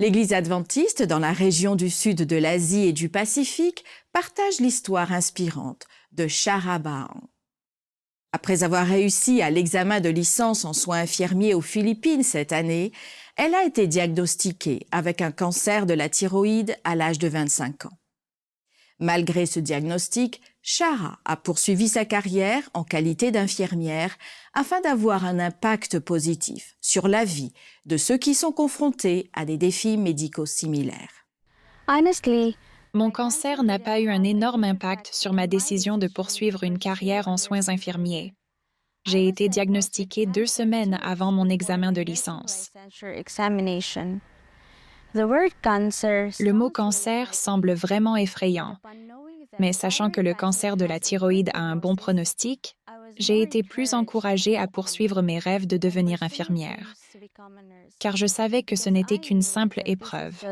L'Église adventiste, dans la région du sud de l'Asie et du Pacifique, partage l'histoire inspirante de Shara Bahan. Après avoir réussi à l'examen de licence en soins infirmiers aux Philippines cette année, elle a été diagnostiquée avec un cancer de la thyroïde à l'âge de 25 ans. Malgré ce diagnostic, Shara a poursuivi sa carrière en qualité d'infirmière afin d'avoir un impact positif sur la vie de ceux qui sont confrontés à des défis médicaux similaires. Mon cancer n'a pas eu un énorme impact sur ma décision de poursuivre une carrière en soins infirmiers. J'ai été diagnostiquée 2 semaines avant mon examen de licence. Le mot cancer semble vraiment effrayant, mais sachant que le cancer de la thyroïde a un bon pronostic, j'ai été plus encouragée à poursuivre mes rêves de devenir infirmière, car je savais que ce n'était qu'une simple épreuve.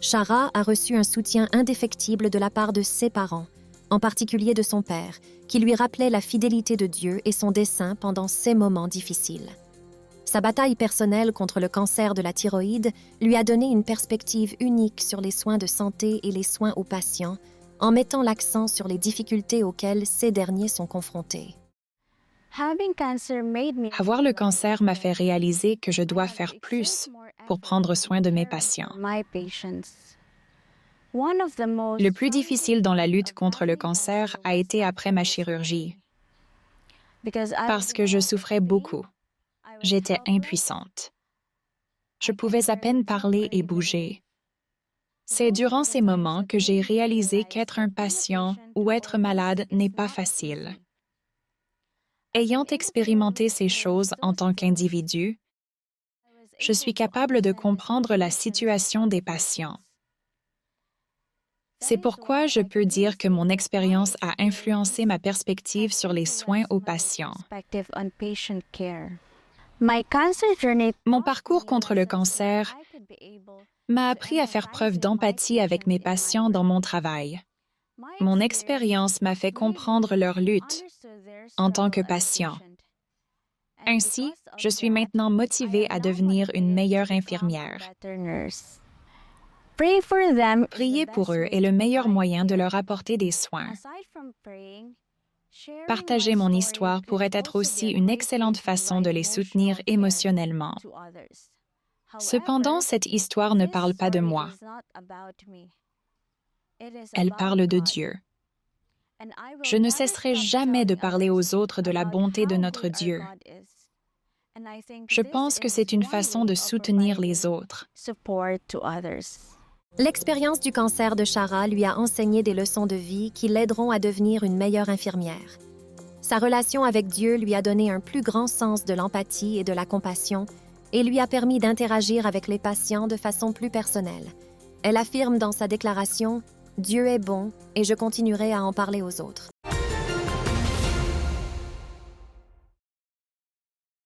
Shara a reçu un soutien indéfectible de la part de ses parents, en particulier de son père, qui lui rappelait la fidélité de Dieu et son dessein pendant ces moments difficiles. Sa bataille personnelle contre le cancer de la thyroïde lui a donné une perspective unique sur les soins de santé et les soins aux patients, en mettant l'accent sur les difficultés auxquelles ces derniers sont confrontés. Avoir le cancer m'a fait réaliser que je dois faire plus pour prendre soin de mes patients. Le plus difficile dans la lutte contre le cancer a été après ma chirurgie, parce que je souffrais beaucoup. J'étais impuissante. Je pouvais à peine parler et bouger. C'est durant ces moments que j'ai réalisé qu'être un patient ou être malade n'est pas facile. Ayant expérimenté ces choses en tant qu'individu, je suis capable de comprendre la situation des patients. C'est pourquoi je peux dire que mon expérience a influencé ma perspective sur les soins aux patients. Mon parcours contre le cancer m'a appris à faire preuve d'empathie avec mes patients dans mon travail. Mon expérience m'a fait comprendre leur lutte en tant que patient. Ainsi, je suis maintenant motivée à devenir une meilleure infirmière. Prier pour eux est le meilleur moyen de leur apporter des soins. Partager mon histoire pourrait être aussi une excellente façon de les soutenir émotionnellement. Cependant, cette histoire ne parle pas de moi. Elle parle de Dieu. Je ne cesserai jamais de parler aux autres de la bonté de notre Dieu. Je pense que c'est une façon de soutenir les autres. L'expérience du cancer de Shara lui a enseigné des leçons de vie qui l'aideront à devenir une meilleure infirmière. Sa relation avec Dieu lui a donné un plus grand sens de l'empathie et de la compassion et lui a permis d'interagir avec les patients de façon plus personnelle. Elle affirme dans sa déclaration « Dieu est bon et je continuerai à en parler aux autres ».